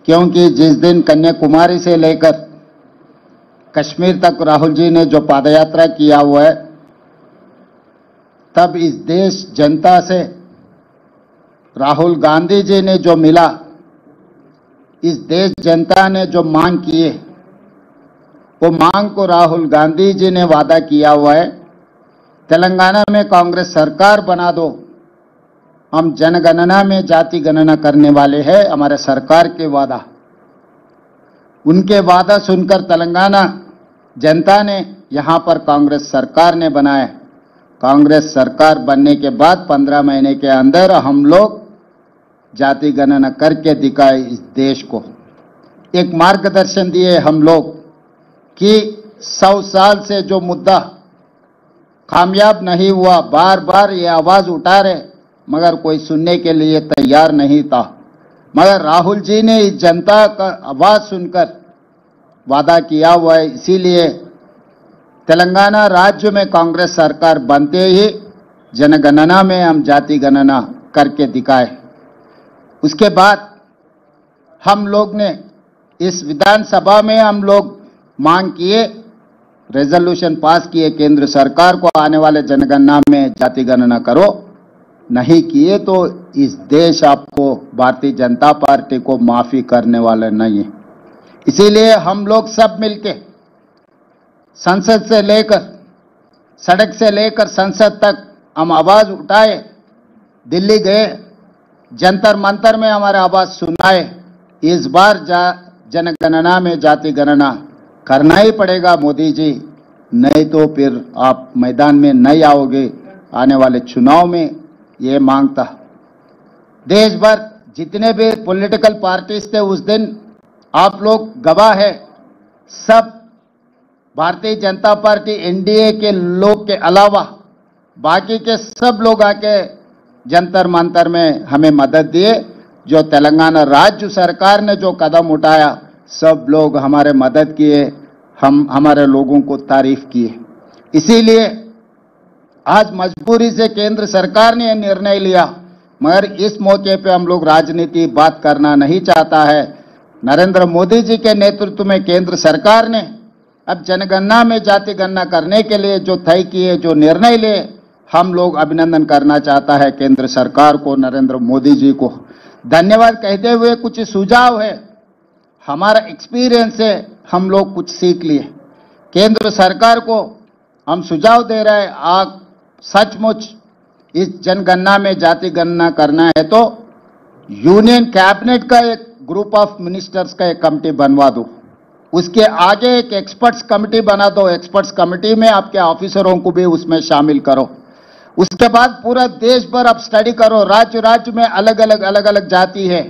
क्योंकि जिस दिन कन्याकुमारी से लेकर कश्मीर तक राहुल जी ने जो पादयात्रा किया हुआ है, तब इस देश जनता से राहुल गांधी जी ने जो मिला, इस देश जनता ने जो मांग किए, वो मांग को राहुल गांधी जी ने वादा किया हुआ है। तेलंगाना में कांग्रेस सरकार बना दो, हम जनगणना में जाति गणना करने वाले हैं, हमारे सरकार के वादा। उनके वादा सुनकर तेलंगाना जनता ने यहां पर कांग्रेस सरकार ने बनाया। कांग्रेस सरकार बनने के बाद 15 महीने के अंदर हम लोग जाति गणना करके दिखाए इस देश को। एक मार्गदर्शन दिए हम लोग कि 100 साल से जो मुद्दा कामयाब नहीं हुआ, बार बार ये आवाज उठा रहे, मगर कोई सुनने के लिए तैयार नहीं था। मगर राहुल जी ने इस जनता का आवाज सुनकर वादा किया हुआ है, इसीलिए तेलंगाना राज्य में कांग्रेस सरकार बनते ही जनगणना में हम जाति गणना करके दिखाए। उसके बाद हम लोग ने इस विधानसभा में हम लोग मांग किए, रेजोल्यूशन पास किए केंद्र सरकार को आने वाले जनगणना में जाति गणना करो। नहीं किए तो इस देश आपको भारतीय जनता पार्टी को माफी करने वाले नहीं है। इसीलिए हम लोग सब मिलके संसद से लेकर सड़क से लेकर संसद तक हम आवाज उठाए, दिल्ली गए, जंतर मंतर में हमारा आवाज सुनाए। इस बार जनगणना में जाति गणना करना ही पड़ेगा मोदी जी, नहीं तो फिर आप मैदान में नहीं आओगे आने वाले चुनाव में। ये मांगता देश भर जितने भी पॉलिटिकल पार्टीज थे उस दिन, आप लोग गवाह है। सब भारतीय जनता पार्टी एनडीए के लोग के अलावा बाकी के सब लोग आके जंतर मंतर में हमें मदद दिए। जो तेलंगाना राज्य सरकार ने जो कदम उठाया, सब लोग हमारे मदद किए, हम हमारे लोगों को तारीफ किए। इसीलिए आज मजबूरी से केंद्र सरकार ने यह निर्णय लिया, मगर इस मौके पे हम लोग राजनीति बात करना नहीं चाहता है। नरेंद्र मोदी जी के नेतृत्व में केंद्र सरकार ने अब जनगणना में जाति गणना करने के लिए जो तय किए, जो निर्णय लिए, हम लोग अभिनंदन करना चाहता है केंद्र सरकार को, नरेंद्र मोदी जी को धन्यवाद कहते हुए कुछ सुझाव है, हमारा एक्सपीरियंस है, हम लोग कुछ सीख लिए। केंद्र सरकार को हम सुझाव दे रहे हैं, आप सचमुच इस जनगणना में जाति गणना करना है तो यूनियन कैबिनेट का एक ग्रुप ऑफ मिनिस्टर्स का एक कमेटी बनवा दो, उसके आगे एक एक्सपर्ट्स कमेटी बना दो, एक्सपर्ट्स कमेटी में आपके ऑफिसरों को भी उसमें शामिल करो। उसके बाद पूरा देश भर आप स्टडी करो, राज्य राज्य में अलग अलग जाति है।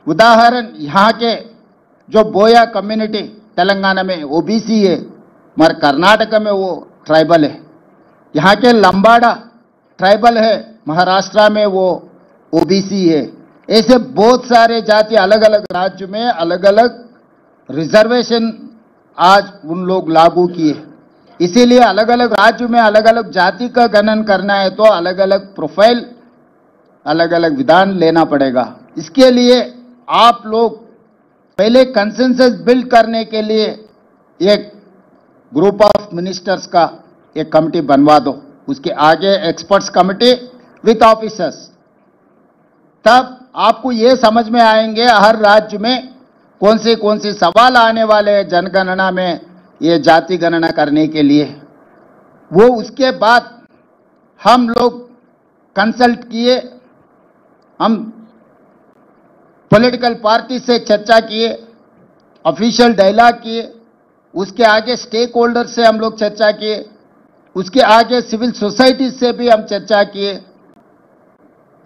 उदाहरण, यहाँ के जो बोया कम्युनिटी तेलंगाना में ओबीसी है, मगर कर्नाटक में वो ट्राइबल है। यहाँ के लंबाड़ा ट्राइबल है, महाराष्ट्र में वो ओबीसी है। ऐसे बहुत सारे जाति अलग अलग राज्य में अलग अलग रिजर्वेशन आज उन लोग लागू किए। इसीलिए अलग अलग राज्य में अलग अलग जाति का गणन करना है तो अलग अलग प्रोफाइल, अलग अलग विधान लेना पड़ेगा। इसके लिए आप लोग पहले कंसेंसस बिल्ड करने के लिए एक ग्रुप ऑफ मिनिस्टर्स का एक कमेटी बनवा दो, उसके आगे एक्सपर्ट्स कमेटी विथ ऑफिसर्स। तब आपको ये समझ में आएंगे हर राज्य में कौन से सवाल आने वाले हैं जनगणना में, ये जाति गणना करने के लिए। वो उसके बाद हम लोग कंसल्ट किए, हम पॉलिटिकल पार्टी से चर्चा किए, ऑफिशियल डायलॉग किए, उसके आगे स्टेक होल्डर से हम लोग चर्चा किए, उसके आगे सिविल सोसाइटी से भी हम चर्चा किए।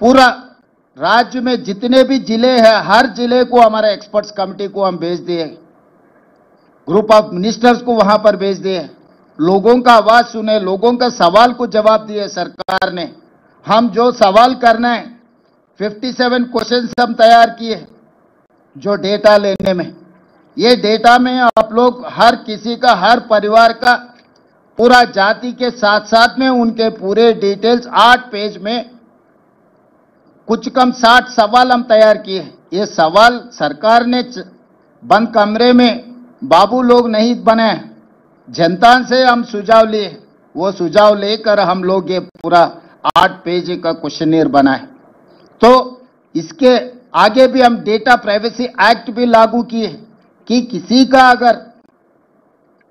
पूरा राज्य में जितने भी जिले हैं, हर जिले को हमारा एक्सपर्ट्स कमेटी को हम भेज दिए, ग्रुप ऑफ मिनिस्टर्स को वहां पर भेज दिए, लोगों का आवाज सुने, लोगों का सवाल को जवाब दिए सरकार ने। हम जो सवाल करना है 57 क्वेश्चंस हम तैयार किए, जो डेटा लेने में, ये डेटा में आप लोग हर किसी का, हर परिवार का पूरा जाति के साथ साथ में उनके पूरे डिटेल्स 8 पेज में कुछ कम 60 सवाल हम तैयार किए। ये सवाल सरकार ने बंद कमरे में बाबू लोग नहीं बने, जनता से हम सुझाव लिए, वो सुझाव लेकर हम लोग ये पूरा 8 पेज का क्वेश्चनियर बनाए। तो इसके आगे भी हम डेटा प्राइवेसी एक्ट भी लागू किए कि किसी का अगर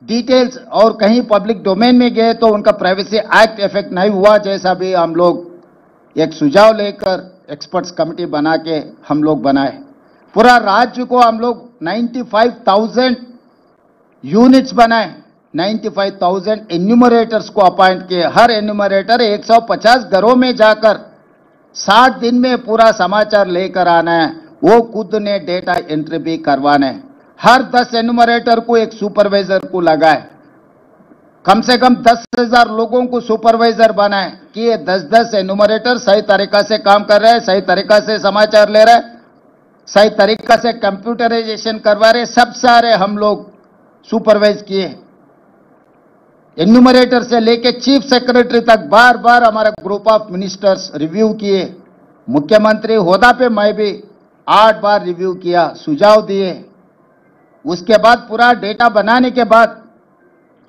डिटेल्स और कहीं पब्लिक डोमेन में गए तो उनका प्राइवेसी एक्ट इफेक्ट नहीं हुआ, जैसा भी हम लोग एक सुझाव लेकर एक्सपर्ट्स कमेटी बना के हम लोग बनाए। पूरा राज्य को हम लोग 95,000 यूनिट्स बनाए, 95,000 एन्यूमरेटर्स को अपॉइंट किए। हर एन्यूमरेटर 150 घरों में जाकर 60 दिन में पूरा समाचार लेकर आना है, वो खुद ने डेटा एंट्री भी करवाना है। हर 10 एन्यूमरेटर को एक सुपरवाइजर को लगाए, कम से कम 10,000 लोगों को सुपरवाइजर बनाए कि ये 10-10 एन्यूमरेटर सही तरीका से काम कर रहे हैं, सही तरीका से समाचार ले रहे हैं, सही तरीका से कंप्यूटराइजेशन करवा रहे, सब सारे हम लोग सुपरवाइज किए। एन्यूमरेटर से लेके चीफ सेक्रेटरी तक बार बार हमारा ग्रुप ऑफ मिनिस्टर्स रिव्यू किए। मुख्यमंत्री होदा पे मैं भी 8 बार रिव्यू किया, सुझाव दिए। उसके बाद पूरा डेटा बनाने के बाद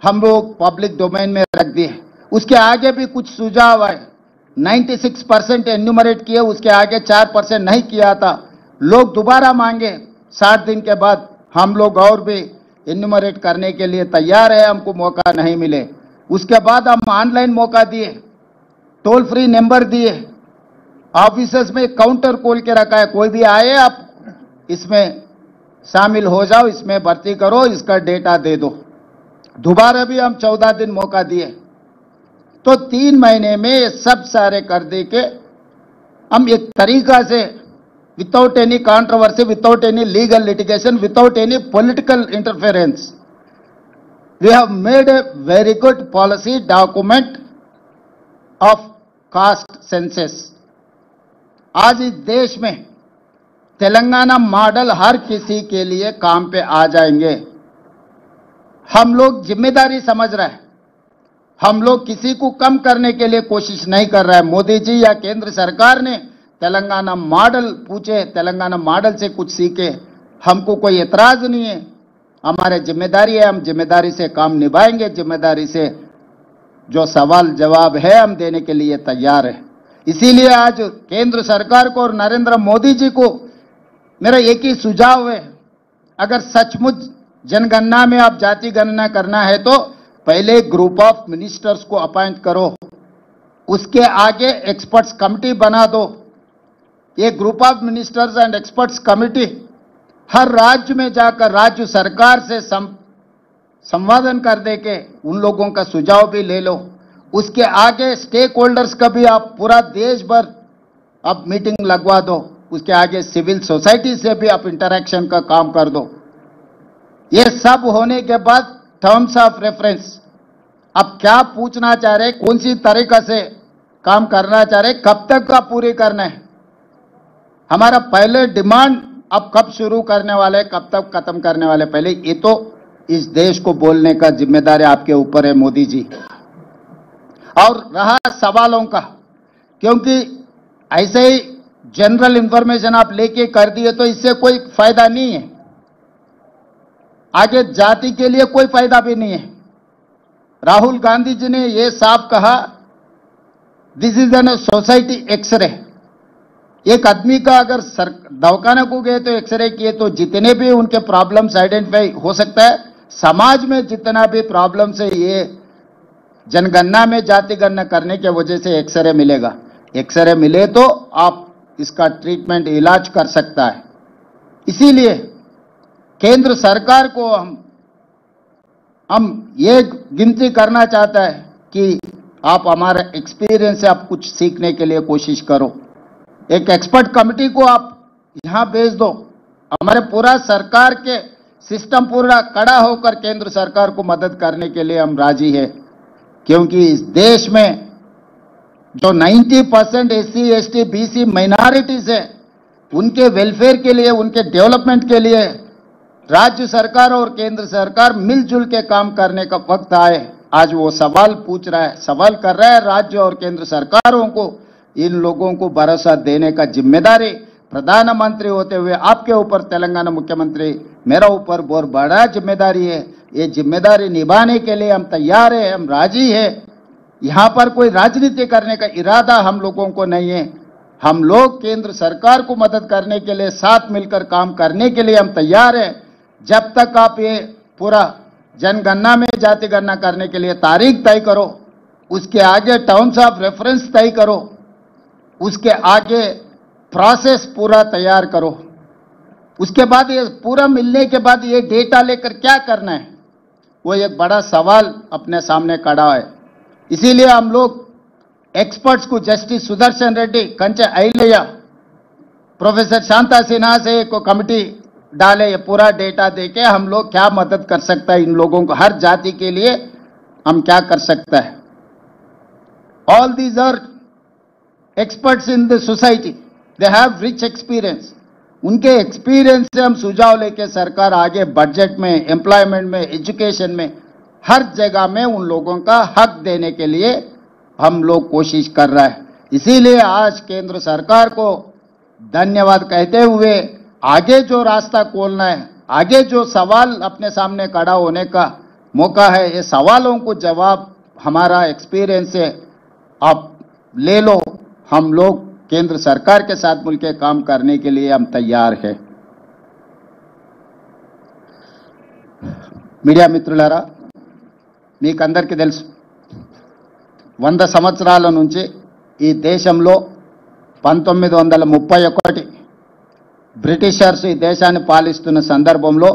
हम लोग पब्लिक डोमेन में रख दिए। उसके आगे भी कुछ सुझाव आए, 96% एन्यूमरेट किए, उसके आगे 4% नहीं किया था। लोग दोबारा मांगे 60 दिन के बाद, हम लोग और भी एन्यूमरेट करने के लिए तैयार है, हमको मौका नहीं मिले। उसके बाद हम ऑनलाइन मौका दिए, टोल फ्री नंबर दिए, ऑफिसेस में काउंटर खोल के रखा है, कोई भी आए आप इसमें शामिल हो जाओ, इसमें भर्ती करो, इसका डेटा दे दो। दोबारा भी हम 14 दिन मौका दिए। तो 3 महीने में ये सब सारे कर दे के हम एक तरीका से without any controversy, without any legal litigation, without any political interference, we have made a very good policy document of caste census. आज इस देश में तेलंगाना मॉडल हर किसी के लिए काम पे आ जाएंगे। हम लोग जिम्मेदारी समझ रहे हैं, हम लोग किसी को कम करने के लिए कोशिश नहीं कर रहे हैं। मोदी जी या केंद्र सरकार ने तेलंगाना मॉडल पूछे, तेलंगाना मॉडल से कुछ सीखे, हमको कोई एतराज नहीं है। हमारे जिम्मेदारी है, हम जिम्मेदारी से काम निभाएंगे, जिम्मेदारी से जो सवाल जवाब है हम देने के लिए तैयार है। इसीलिए आज केंद्र सरकार को और नरेंद्र मोदी जी को मेरा एक ही सुझाव है, अगर सचमुच जनगणना में आप जाति गणना करना है तो पहले ग्रुप ऑफ मिनिस्टर्स को अपॉइंट करो, उसके आगे एक्सपर्ट्स कमेटी बना दो। ये group of ministers and experts committee हर राज्य में जाकर राज्य सरकार से संवादन कर दे के उन लोगों का सुझाव भी ले लो। उसके आगे स्टेक होल्डर्स का भी आप पूरा देश भर आप मीटिंग लगवा दो। उसके आगे सिविल सोसाइटी से भी आप इंटरेक्शन का काम कर दो। ये सब होने के बाद टर्म्स ऑफ रेफरेंस, अब क्या पूछना चाह रहे, कौन सी तरीका से काम करना चाह रहे, कब तक का पूरी करना है, हमारा पहले डिमांड अब कब शुरू करने वाले, कब तक खत्म करने वाले, पहले ये तो इस देश को बोलने का जिम्मेदारी आपके ऊपर है मोदी जी। और रहा सवालों का, क्योंकि ऐसे ही जनरल इंफॉर्मेशन आप लेके कर दिए तो इससे कोई फायदा नहीं है, आगे जाति के लिए कोई फायदा भी नहीं है। राहुल गांधी जी ने ये साफ कहा, this is an society X ray. एक आदमी का अगर दवाखाना को गए तो एक्सरे किए तो जितने भी उनके प्रॉब्लम्स आइडेंटिफाई हो सकता है, समाज में जितना भी प्रॉब्लम्स है ये जनगणना में जाति गणना करने के वजह से एक्सरे मिलेगा। एक्सरे मिले तो आप इसका ट्रीटमेंट इलाज कर सकता है। इसीलिए केंद्र सरकार को हम ये गिनती करना चाहता है कि आप हमारे एक्सपीरियंस से आप कुछ सीखने के लिए कोशिश करो। एक एक्सपर्ट कमेटी को आप यहां भेज दो। हमारे पूरा सरकार के सिस्टम पूरा खड़ा होकर केंद्र सरकार को मदद करने के लिए हम राजी है, क्योंकि इस देश में जो 90% एससी एसटी बीसी माइनॉरिटीज है, उनके वेलफेयर के लिए, उनके डेवलपमेंट के लिए राज्य सरकार और केंद्र सरकार मिलजुल के काम करने का वक्त आए। आज वो सवाल पूछ रहा है, सवाल कर रहा है राज्य और केंद्र सरकारों को। इन लोगों को भरोसा देने का जिम्मेदारी प्रधानमंत्री होते हुए आपके ऊपर तेलंगाना मुख्यमंत्री मेरा ऊपर बहुत बड़ा जिम्मेदारी है। ये जिम्मेदारी निभाने के लिए हम तैयार है, हम राजी है। यहाँ पर कोई राजनीति करने का इरादा हम लोगों को नहीं है। हम लोग केंद्र सरकार को मदद करने के लिए साथ मिलकर काम करने के लिए हम तैयार है। जब तक आप ये पूरा जनगणना में जाति गणना करने के लिए तारीख तय करो, उसके आगे टर्म्स ऑफ रेफरेंस तय करो, उसके आगे प्रोसेस पूरा तैयार करो, उसके बाद ये पूरा मिलने के बाद ये डेटा लेकर क्या करना है, वो एक बड़ा सवाल अपने सामने खड़ा है। इसीलिए हम लोग एक्सपर्ट्स को जस्टिस सुदर्शन रेड्डी, कंचे अय्यलయ్య, प्रोफेसर शांता सिन्हा से एक कमेटी डाले, ये पूरा डेटा देके हम लोग क्या मदद कर सकता है, इन लोगों को हर जाति के लिए हम क्या कर सकता है। All these are experts in the society, they have rich experience. उनके एक्सपीरियंस से हम सुझाव लेके सरकार आगे बजट में, एम्प्लॉयमेंट में, एजुकेशन में, हर जगह में उन लोगों का हक देने के लिए हम लोग कोशिश कर रहा है। इसीलिए आज केंद्र सरकार को धन्यवाद कहते हुए आगे जो रास्ता खोलना है, आगे जो सवाल अपने सामने खड़ा होने का मौका है, ये सवालों को जवाब हमारा एक्सपीरियंस से आप ले लो। हम लोग केंद्र सरकार के साथ मिलकर काम करने के लिए हम तैयार हैं। మీడియా మిత్రులారా, మీకందరికీ తెలుసు 100 సంవత్సరాల నుంచి ఈ దేశంలో 1931 బ్రిటిషర్స్ ఈ దేశాన్ని పాలిస్తున్న సందర్భంలో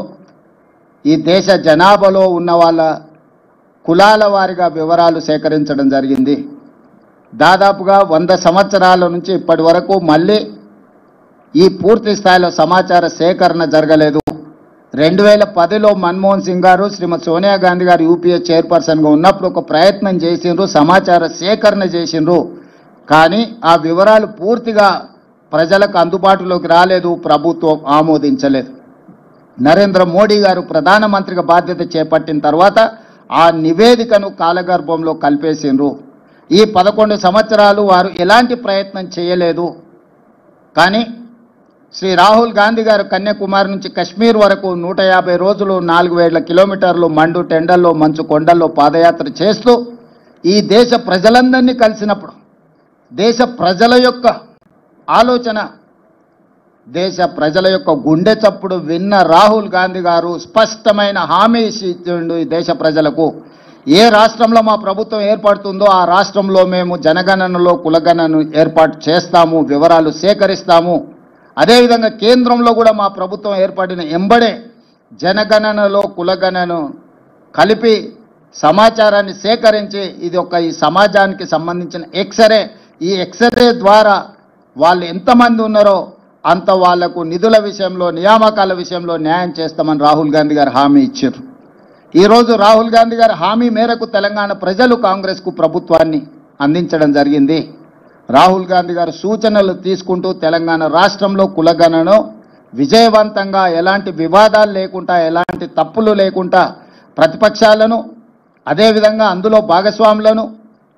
ఈ దేశ జనాభాలో ఉన్న వాళ్ళ కులాల వారీగా వివరాలు సేకరించడం జరిగింది। దాదాపుగా 100 సంవత్సరాల నుంచి ఇప్పటి వరకు మళ్ళీ ఈ పూర్తి స్థాయిలో సమాచార సేకరణ జరగలేదు। 2010లో మన్మోహన్ సింగ్ గారు, శ్రీమతి సోనియా గాంధీ గారు యూపీఏ చైర్పర్సన్గా ఉన్నప్పుడు ఒక ప్రయత్నం చేసిండ్రు, సమాచార సేకరణ చేసిండ్రు, కానీ ఆ వివరాలు పూర్తిగా ప్రజలకు అందుబాటులోకి రాలేదు, ప్రభుత్వం ఆమోదించలేదు। నరేంద్ర మోడీ గారు ప్రధానమంత్రిగా బాధ్యత చేపట్టిన తర్వాత ఆ నివేదికను కాలగర్భంలో కలిపేసిండ్రు। ఈ 11 సంవత్సరాలు వారు ఎలాంటి ప్రయత్నం చేయలేదు। కానీ శ్రీ రాహుల్ గాంధీ గారు కన్యాకుమారి నుంచి కశ్మీర్ వరకు 150 రోజులు 4000 కిలోమీటర్లు మండు టెండల్లో, మంచు కొండల్లో పాదయాత్ర చేస్తూ ఈ దేశ ప్రజలందరినీ కలిసినప్పుడు దేశ ప్రజల యొక్క ఆలోచన, దేశ ప్రజల యొక్క గుండె చప్పుడు విన్న రాహుల్ గాంధీ గారు స్పష్టమైన హామీ ఇచ్చిండు ఈ దేశ ప్రజలకు। ఏ రాష్ట్రంలో మా ప్రభుత్వం ఏర్పడుతుందో ఆ రాష్ట్రంలో మేము జనగణనలో కులగణనను ఏర్పాటు చేస్తాము, వివరాలు సేకరిస్తాము। అదేవిధంగా కేంద్రంలో కూడా మా ప్రభుత్వం ఏర్పడిన ఎంబడే జనగణనలో కులగణనను కలిపి సమాచారాన్ని సేకరించి ఇది ఒక ఈ సమాజానికి సంబంధించిన ఎక్స్రే, ఈ ఎక్స్రే ద్వారా వాళ్ళు ఎంతమంది ఉన్నారో అంత వాళ్లకు నిధుల విషయంలో, నియామకాల విషయంలో న్యాయం చేస్తామని రాహుల్ గాంధీ గారు హామీ ఇచ్చారు। ఈరోజు రాహుల్ గాంధీ గారి హామీ మేరకు తెలంగాణ ప్రజలు కాంగ్రెస్కు ప్రభుత్వాన్ని అందించడం జరిగింది। రాహుల్ గాంధీ గారు సూచనలు తీసుకుంటూ తెలంగాణ రాష్ట్రంలో కులగణనను విజయవంతంగా, ఎలాంటి వివాదాలు లేకుండా, ఎలాంటి తప్పులు లేకుండా ప్రతిపక్షాలను, అదేవిధంగా అందులో భాగస్వాములను,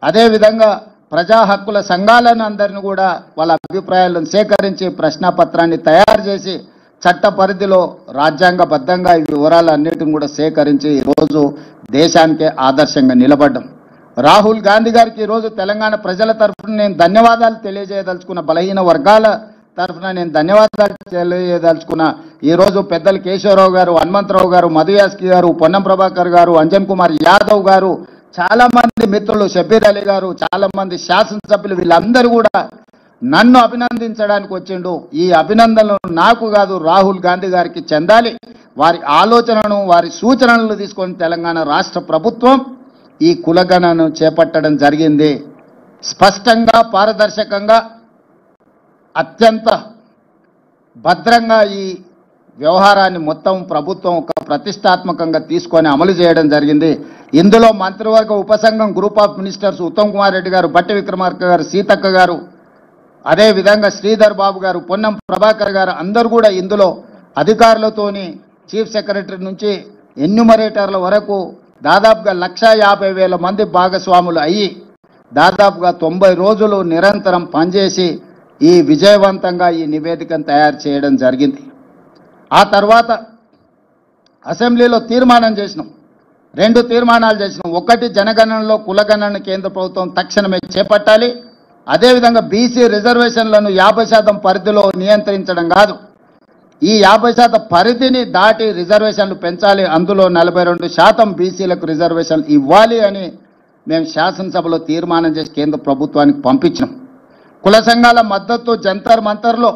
అదేవిధంగా ప్రజా హక్కుల సంఘాలను అందరిని కూడా వాళ్ళ అభిప్రాయాలను సేకరించి ప్రశ్నపత్రాన్ని తయారు చేసి చట్ట పరిధిలో రాజ్యాంగబద్ధంగా ఈ వివరాలన్నిటిని కూడా సేకరించి ఈరోజు దేశానికే ఆదర్శంగా నిలబడ్డం। రాహుల్ గాంధీ గారికి ఈరోజు తెలంగాణ ప్రజల తరఫున నేను ధన్యవాదాలు తెలియజేయదలుచుకున్న, బలహీన వర్గాల తరఫున నేను ధన్యవాదాలు తెలియజేయదలుచుకున్న। ఈరోజు పెద్దలు కేశవరావు గారు, హనుమంతరావు గారు, మధుయాస్కి గారు, పొన్నం ప్రభాకర్ గారు, అంజన్ కుమార్ యాదవ్ గారు, చాలా మంది మిత్రులు, షబీర్ అలీ గారు, చాలా మంది శాసనసభ్యులు, వీళ్ళందరూ కూడా నన్ను అభినందించడానికి వచ్చిండు। ఈ అభినందనలు నాకు కాదు, రాహుల్ గాంధీ గారికి చెందాలి। వారి ఆలోచనను, వారి సూచనలను తీసుకొని తెలంగాణ రాష్ట్ర ప్రభుత్వం ఈ కులగణనను చేపట్టడం జరిగింది। స్పష్టంగా, పారదర్శకంగా, అత్యంత భద్రంగా ఈ వ్యవహారాన్ని మొత్తం ప్రభుత్వం ఒక ప్రతిష్టాత్మకంగా తీసుకొని అమలు చేయడం జరిగింది। ఇందులో మంత్రివర్గ ఉపసంఘం group of ministers Uttam Kumar Reddy garu, Bhatti Vikramarka గారు, సీతక్క గారు, అదేవిధంగా శ్రీధర్ బాబు గారు, పొన్నం ప్రభాకర్ గారు అందరూ కూడా ఇందులో అధికారులతోని చీఫ్ సెక్రటరీ నుంచి ఎన్యూమరేటర్ల వరకు దాదాపుగా 1,50,000 మంది భాగస్వాములు అయ్యి దాదాపుగా 90 రోజులు నిరంతరం పనిచేసి ఈ విజయవంతంగా ఈ నివేదికను తయారు చేయడం జరిగింది. ఆ తర్వాత అసెంబ్లీలో తీర్మానం చేసినాం, 2 తీర్మానాలు చేసినాం. ఒకటి, జనగణనలో కులగణన కేంద్ర ప్రభుత్వం తక్షణమే చేపట్టాలి. అదేవిధంగా బీసీ రిజర్వేషన్లను 50% పరిధిలో నియంత్రించడం కాదు, ఈ 50% పరిధిని దాటి రిజర్వేషన్లు పెంచాలి. అందులో 42% బీసీలకు రిజర్వేషన్లు ఇవ్వాలి అని మేము శాసనసభలో తీర్మానం చేసి కేంద్ర ప్రభుత్వానికి పంపించినాం. కుల సంఘాల మద్దతు జంతర్ మంతర్లో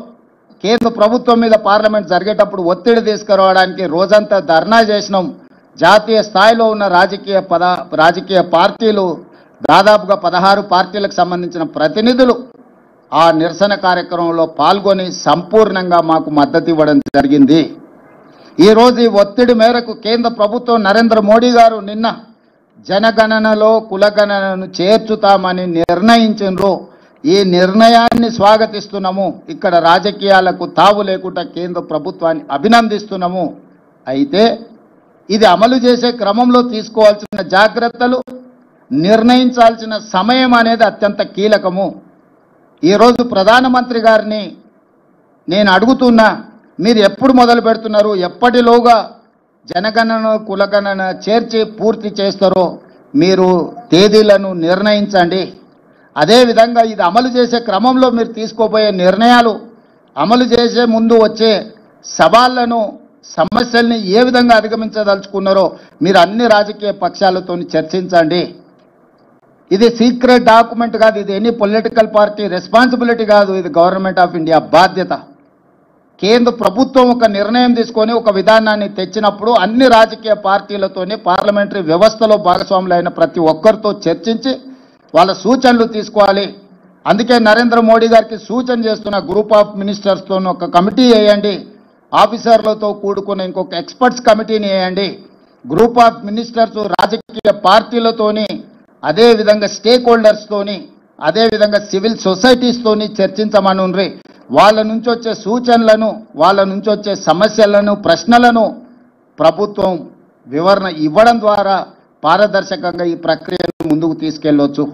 కేంద్ర ప్రభుత్వం మీద పార్లమెంట్ జరిగేటప్పుడు ఒత్తిడి తీసుకురావడానికి రోజంతా ధర్నా చేసినాం. జాతీయ స్థాయిలో ఉన్న రాజకీయ పార్టీలు, దాదాపుగా 16 పార్టీలకు సంబంధించిన ప్రతినిధులు ఆ నిరసన కార్యక్రమంలో పాల్గొని సంపూర్ణంగా మాకు మద్దతు ఇవ్వడం జరిగింది. ఈరోజు ఈ ఒత్తిడి మేరకు కేంద్ర ప్రభుత్వం నరేంద్ర మోడీ గారు నిన్న జనగణనలో కులగణనను చేర్చుతామని నిర్ణయించారు. ఈ నిర్ణయాన్ని స్వాగతిస్తున్నాము. ఇక్కడ రాజకీయాలకు తావు లేకుండా కేంద్ర ప్రభుత్వాన్ని అభినందిస్తున్నాము. అయితే ఇది అమలు చేసే క్రమంలో తీసుకోవాల్సిన జాగ్రత్తలు, నిర్ణయించాల్సిన సమయం అనేది అత్యంత కీలకము. ఈరోజు ప్రధానమంత్రి గారిని నేను అడుగుతున్నా, మీరు ఎప్పుడు మొదలు పెడుతున్నారు, ఎప్పటిలోగా జనగణన కులగణన చేర్చి పూర్తి చేస్తారో మీరు తేదీలను నిర్ణయించండి. అదేవిధంగా ఇది అమలు చేసే క్రమంలో మీరు తీసుకోబోయే నిర్ణయాలు, అమలు చేసే ముందు వచ్చే సవాళ్లను, సమస్యల్ని ఏ విధంగా అధిగమించదలుచుకున్నారో మీరు అన్ని రాజకీయ పక్షాలతో చర్చించండి. ఇది సీక్రెట్ డాక్యుమెంట్ కాదు, ఇది ఎనీ పొలిటికల్ పార్టీ రెస్పాన్సిబిలిటీ కాదు, ఇది గవర్నమెంట్ ఆఫ్ ఇండియా బాధ్యత. కేంద్ర ప్రభుత్వం ఒక నిర్ణయం తీసుకొని ఒక విధానాన్ని తెచ్చినప్పుడు అన్ని రాజకీయ పార్టీలతోనే పార్లమెంటరీ వ్యవస్థలో భాగస్వాములైన ప్రతి ఒక్కరితో చర్చించి వాళ్ళ సూచనలు తీసుకోవాలి. అందుకే నరేంద్ర మోడీ గారికి సూచన చేస్తున్న గ్రూప్ ఆఫ్ మినిస్టర్స్తో ఒక కమిటీ వేయండి, ఆఫీసర్లతో కూడుకున్న ఇంకొక ఎక్స్పర్ట్స్ కమిటీని వేయండి. గ్రూప్ ఆఫ్ మినిస్టర్స్ రాజకీయ పార్టీలతోని, అదేవిధంగా స్టేక్ హోల్డర్స్తోని, అదేవిధంగా సివిల్ సొసైటీస్తోని చర్చించమనుండ్రి. వాళ్ళ నుంచి వచ్చే సూచనలను, వాళ్ళ నుంచి వచ్చే సమస్యలను, ప్రశ్నలను ప్రభుత్వం వివరణ ఇవ్వడం ద్వారా పారదర్శకంగా ఈ ప్రక్రియను ముందుకు తీసుకెళ్లొచ్చు.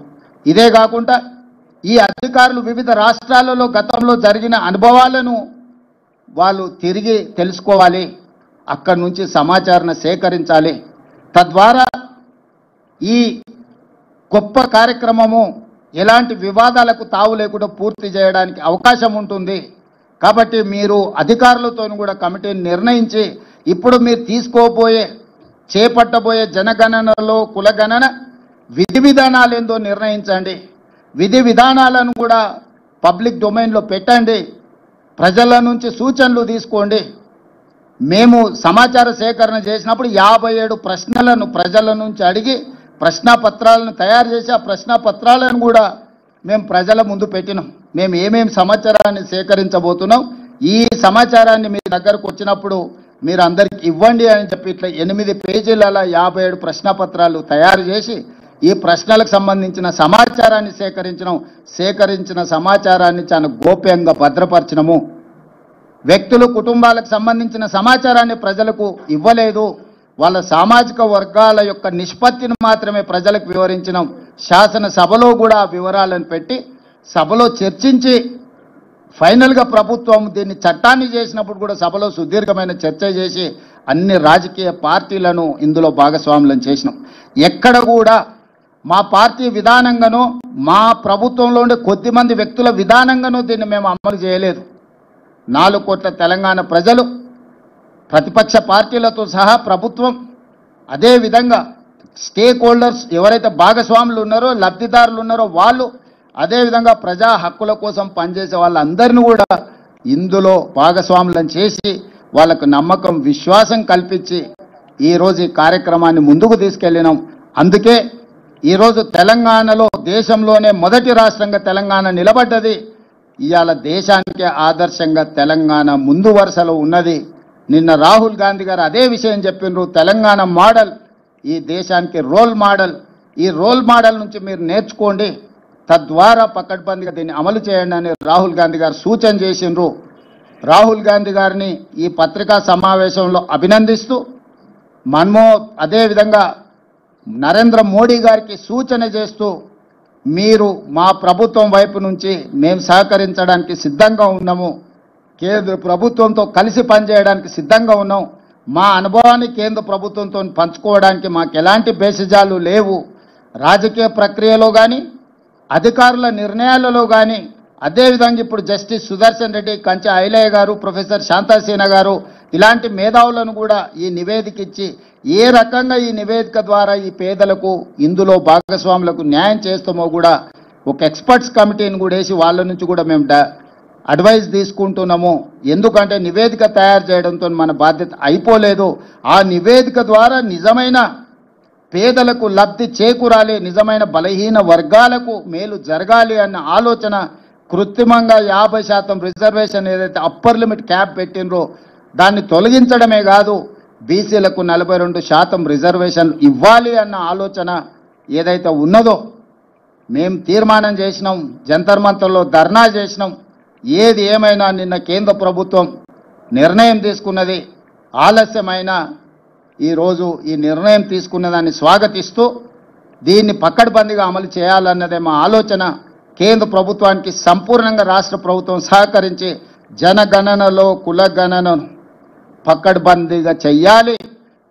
ఇదే కాకుండా ఈ అధికారులు వివిధ రాష్ట్రాలలో గతంలో జరిగిన అనుభవాలను వాళ్ళు తిరిగి తెలుసుకోవాలి, అక్కడి నుంచి సమాచారాన్ని సేకరించాలి. తద్వారా ఈ గొప్ప కార్యక్రమము ఎలాంటి వివాదాలకు తావు లేకుండా పూర్తి చేయడానికి అవకాశం ఉంటుంది. కాబట్టి మీరు అధికారులతో కూడా కమిటీని నిర్ణయించి ఇప్పుడు మీరు చేపట్టబోయే జనగణనలో కులగణన విధి విధానాలు ఏందో నిర్ణయించండి. విధి విధానాలను కూడా పబ్లిక్ డొమైన్లో పెట్టండి. ప్రజల నుంచి సూచనలు తీసుకోండి. మేము సమాచార సేకరణ చేసినప్పుడు 57 ప్రశ్నలను ప్రజల నుంచి అడిగి ప్రశ్నాపత్రాలను తయారు చేసి ఆ ప్రశ్నాపత్రాలను కూడా మేము ప్రజల ముందు పెట్టినాం. మేము ఏమేమి సమాచారాన్ని సేకరించబోతున్నాం, ఈ సమాచారాన్ని మీ దగ్గరకు వచ్చినప్పుడు మీరు అందరికి ఇవ్వండి అని చెప్పి ఇట్లా 8 పేజీల 57 ప్రశ్నపత్రాలు తయారు చేసి ఈ ప్రశ్నలకు సంబంధించిన సమాచారాన్ని సేకరించిన సమాచారాన్ని చాలా గోప్యంగా భద్రపరచడము. వ్యక్తులు, కుటుంబాలకు సంబంధించిన సమాచారాన్ని ప్రజలకు ఇవ్వలేదు. వాళ్ళ సామాజిక వర్గాల యొక్క నిష్పత్తిని మాత్రమే ప్రజలకు వివరించినాం. శాసనసభలో కూడా ఆ వివరాలను పెట్టి సభలో చర్చించి ఫైనల్గా ప్రభుత్వం దీన్ని చట్టాన్ని చేసినప్పుడు కూడా సభలో సుదీర్ఘమైన చర్చ చేసి అన్ని రాజకీయ పార్టీలను ఇందులో భాగస్వాములను చేసినాం. ఎక్కడ కూడా మా పార్టీ విధానంగానో మా ప్రభుత్వంలో ఉండే కొద్దిమంది వ్యక్తుల విధానంగానో దీన్ని మేము అమలు చేయలేదు. 4 కోట్ల తెలంగాణ ప్రజలు, ప్రతిపక్ష పార్టీలతో సహా ప్రభుత్వం, అదేవిధంగా స్టేక్ హోల్డర్స్ ఎవరైతే భాగస్వాములు ఉన్నారో, లబ్ధిదారులు ఉన్నారో వాళ్ళు, అదేవిధంగా ప్రజా హక్కుల కోసం పనిచేసే వాళ్ళందరినీ కూడా ఇందులో భాగస్వాములను చేసి వాళ్ళకు నమ్మకం, విశ్వాసం కల్పించి ఈరోజు ఈ కార్యక్రమాన్ని ముందుకు తీసుకెళ్ళినాం. అందుకే ఈరోజు తెలంగాణలో దేశంలోనే మొదటి రాష్ట్రంగా తెలంగాణ నిలబడ్డది. ఇవాళ దేశానికే ఆదర్శంగా తెలంగాణ ముందు వరుసలో ఉన్నది. నిన్న రాహుల్ గాంధీ గారు అదే విషయం చెప్పినారు. తెలంగాణ మోడల్ ఈ దేశానికి రోల్ మోడల్. ఈ రోల్ మోడల్ నుంచి మీరు నేర్చుకోండి, తద్వారా పకడ్బందీగా దీన్ని అమలు చేయండి అని రాహుల్ గాంధీ గారు సూచన చేసినారు. రాహుల్ గాంధీ గారిని ఈ పత్రికా సమావేశంలో అభినందిస్తూ అదేవిధంగా నరేంద్ర మోడీ గారికి సూచన చేస్తూ మీరు మా ప్రభుత్వం వైపు నుంచి మేము సహకరించడానికి సిద్ధంగా ఉన్నాము, కేంద్ర ప్రభుత్వంతో కలిసి పనిచేయడానికి సిద్ధంగా ఉన్నాం. మా అనుభవాన్ని కేంద్ర ప్రభుత్వంతో పంచుకోవడానికి మాకు ఎలాంటి బేసిజాలు లేవు. రాజకీయ ప్రక్రియలో కానీ అధికారుల నిర్ణయాలలో కానీ, అదేవిధంగా ఇప్పుడు జస్టిస్ సుదర్శన్ రెడ్డి, కంచె ఐలయ్య గారు, ప్రొఫెసర్ శాంతాసేన గారు ఇలాంటి మేధావులను కూడా ఈ నివేదిక ఇచ్చి ఏ రకంగా ఈ నివేదిక ద్వారా ఈ పేదలకు ఇందులో భాగస్వాములకు న్యాయం చేస్తామో కూడా ఒక ఎక్స్పర్ట్స్ కమిటీని కూడా వేసి వాళ్ళ నుంచి కూడా మేము అడ్వైస్ తీసుకుంటున్నాము. ఎందుకంటే నివేదిక తయారు చేయడంతో మన బాధ్యత అయిపోలేదు. ఆ నివేదిక ద్వారా నిజమైన పేదలకు లబ్ధి చేకూరాలి, నిజమైన బలహీన వర్గాలకు మేలు జరగాలి అన్న ఆలోచన కృత్రిమంగా 50% రిజర్వేషన్ ఏదైతే అప్పర్ లిమిట్ క్యాప్ పెట్టినరో దాన్ని తొలగించడమే కాదు, బీసీలకు 42% రిజర్వేషన్ ఇవ్వాలి అన్న ఆలోచన ఏదైతే ఉన్నదో మేము తీర్మానం చేసినాం, జంతర్ మంతర్లో ధర్నా చేసినాం. ఏది ఏమైనా నిన్న కేంద్ర ప్రభుత్వం నిర్ణయం తీసుకున్నది. ఆలస్యమైన ఈరోజు ఈ నిర్ణయం తీసుకున్నదాన్ని స్వాగతిస్తూ దీన్ని పక్కడబందీగా అమలు చేయాలన్నదే మా ఆలోచన. కేంద్ర ప్రభుత్వానికి సంపూర్ణంగా రాష్ట్ర ప్రభుత్వం సహకరించి జనగణనలో కులగణనను పక్కడబందీగా చెయ్యాలి.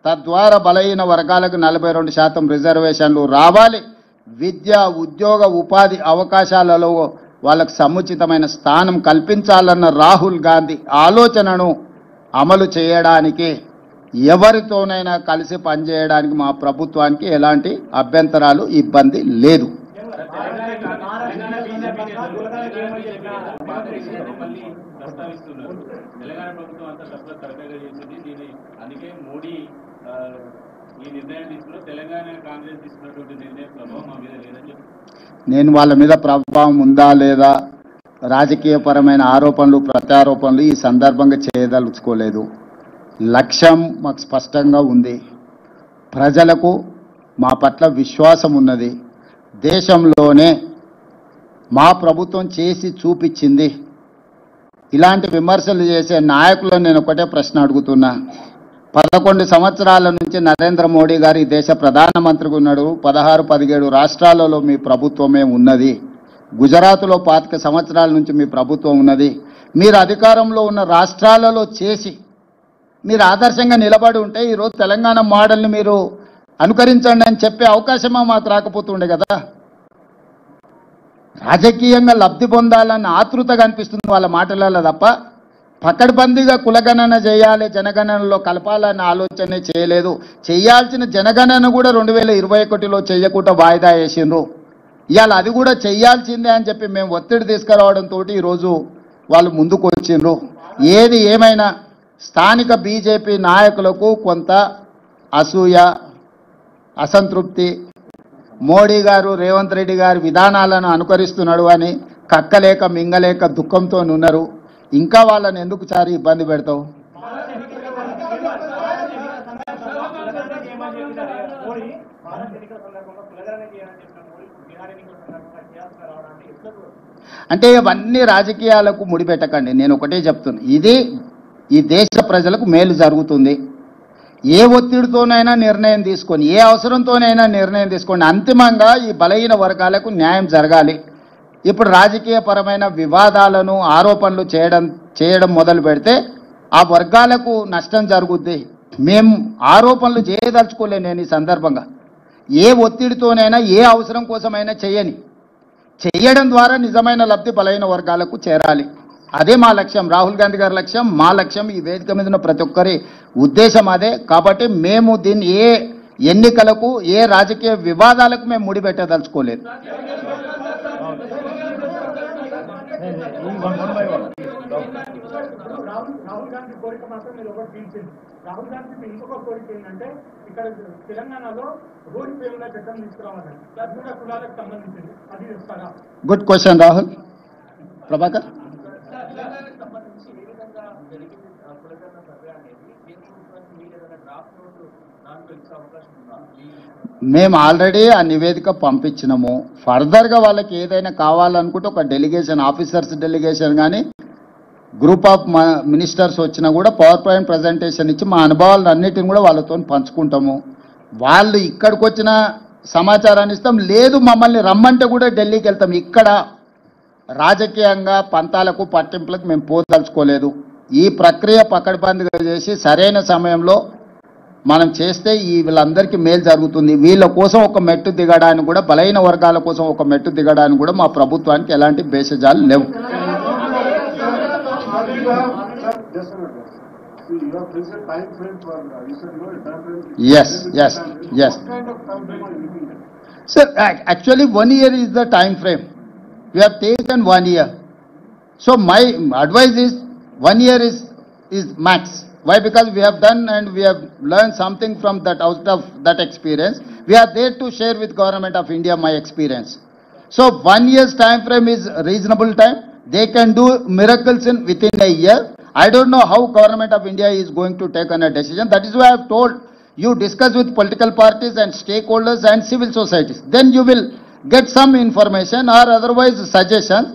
తద్వారా బలహీన వర్గాలకు 42% రిజర్వేషన్లు రావాలి. విద్య, ఉద్యోగ, ఉపాధి అవకాశాలలో వాళ్ళకు సముచితమైన స్థానం కల్పించాలన్న రాహుల్ గాంధీ ఆలోచనను అమలు చేయడానికి ఎవరితోనైనా కలిసి పనిచేయడానికి మా ప్రభుత్వానికి ఎలాంటి అభ్యంతరాలు, ఇబ్బంది లేదు. నేను వాళ్ళ మీద ప్రభావం ఉందా లేదా, రాజకీయపరమైన ఆరోపణలు ప్రత్యారోపణలు ఈ సందర్భంగా చేయదలుచుకోలేదు. లక్ష్యం మాకు స్పష్టంగా ఉంది. ప్రజలకు మా పట్ల విశ్వాసం ఉన్నది. దేశంలోనే మా ప్రభుత్వం చేసి చూపించింది. ఇలాంటి విమర్శలు చేసే నాయకులను నేను ఒకటే ప్రశ్న అడుగుతున్నా. 11 సంవత్సరాల నుంచి నరేంద్ర మోడీ గారు దేశ ప్రధానమంత్రిగా ఉన్నాడు. 16-17 రాష్ట్రాలలో మీ ప్రభుత్వమే ఉన్నది. గుజరాత్లో 25 సంవత్సరాల నుంచి మీ ప్రభుత్వం ఉన్నది. మీరు అధికారంలో ఉన్న రాష్ట్రాలలో చేసి మీరు ఆదర్శంగా నిలబడి ఉంటే ఈరోజు తెలంగాణ మోడల్ని మీరు అనుకరించండి అని చెప్పే అవకాశమా మాకు రాకపోతుండే కదా. రాజకీయంగా లబ్ధి పొందాలన్న ఆతృతగా అనిపిస్తుంది వాళ్ళ మాటలలో తప్ప పకడ్బందీగా కులగణన చేయాలి, జనగణనలో కలపాలన్న ఆలోచనే చేయలేదు. చేయాల్సిన జనగణన కూడా 2021లో చేయకుండా వాయిదా వేసిండ్రు. ఇవాళ అది కూడా చేయాల్సిందే అని చెప్పి మేము ఒత్తిడి తీసుకురావడంతో ఈరోజు వాళ్ళు ముందుకు వచ్చిండ్రు. ఏది ఏమైనా స్థానిక బీజేపీ నాయకులకు కొంత అసూయ, అసంతృప్తి, మోడీ గారు రేవంత్ రెడ్డి గారి విధానాలను అనుకరిస్తున్నాడు అని కక్కలేక మింగలేక దుఃఖంతో ఉన్నారు. ఇంకా వాళ్ళని ఎందుకు చారి ఇబ్బంది పెడతావు? అంటే ఇవన్నీ రాజకీయాలకు ముడిపెట్టకండి. నేను ఒకటే చెప్తున్నా, ఇది ఈ దేశ ప్రజలకు మేలు జరుగుతుంది. ఏ ఒత్తిడితోనైనా నిర్ణయం తీసుకొని, ఏ అవసరంతోనైనా నిర్ణయం తీసుకోండి. అంతిమంగా ఈ బలహీన వర్గాలకు న్యాయం జరగాలి. ఇప్పుడు రాజకీయపరమైన వివాదాలను, ఆరోపణలు చేయడం మొదలు పెడితే ఆ వర్గాలకు నష్టం జరుగుద్ది. మేము ఆరోపణలు చేయదలుచుకోలే. నేను ఈ సందర్భంగా ఏ ఒత్తిడితోనైనా, ఏ అవసరం కోసమైనా చేయడం ద్వారా నిజమైన లబ్ధి బలహీన వర్గాలకు చేరాలి. అదే మా లక్ష్యం, రాహుల్ గాంధీ గారి లక్ష్యం, మా లక్ష్యం, ఈ వేదిక మీద ఉన్న ప్రతి ఒక్కరి ఉద్దేశం అదే. కాబట్టి మేము దీన్ని ఏ ఎన్నికలకు, ఏ రాజకీయ వివాదాలకు మేము ముడిపెట్టదలుచుకోలేదు. రాహుల్ గాంధీ కోరిక మాత్రం మీరు ఒకటి తీర్చింది. రాహుల్ గాంధీ ఇంకొక కోరిక ఏంటంటే ఇక్కడ తెలంగాణలో రోడ్డు పేరుల చట్టం తీసుకురావాలని, అది కూడా కులాలకు సంబంధించింది. అది ఇస్తారా? Good question Rahul. ప్రభాకర్, మేము ఆల్రెడీ ఆ నివేదిక పంపించినాము. ఫర్దర్గా వాళ్ళకి ఏదైనా కావాలనుకుంటే ఒక డెలిగేషన్, ఆఫీసర్స్ డెలిగేషన్ కానీ గ్రూప్ ఆఫ్ మినిస్టర్స్ వచ్చినా కూడా పవర్ పాయింట్ ప్రజెంటేషన్ ఇచ్చి మా అనుభవాలను అన్నిటిని కూడా వాళ్ళతో పంచుకుంటాము. వాళ్ళు ఇక్కడికి వచ్చిన సమాచారాన్ని ఇస్తాం, లేదు మమ్మల్ని రమ్మంటే కూడా ఢిల్లీకి వెళ్తాం. ఇక్కడ రాజకీయంగా పంతాలకు పట్టింపులకు మేము పోదలుచుకోలేదు. ఈ ప్రక్రియ పకడ్బందీగా చేసి సరైన సమయంలో మనం చేస్తే వీళ్ళందరికీ మేలు జరుగుతుంది. వీళ్ళ కోసం ఒక మెట్టు దిగడానికి కూడా, బలైన వర్గాల కోసం ఒక మెట్టు దిగడానికి కూడా మా ప్రభుత్వానికి ఎలాంటి భేషజాలు లేవు. Yes. Sir, actually 1 year is the time frame. We have taken 1 year. So my advice is 1 year is max. Why? Because we have done and we have learned something from that, out of that experience. We are there to share with Government of India my experience. So 1 year's time frame is reasonable time. They can do miracles within a year. I don't know how Government of India is going to take on a decision. That is why I have told you discuss with political parties and stakeholders and civil societies. Then you will get some information or otherwise suggestions.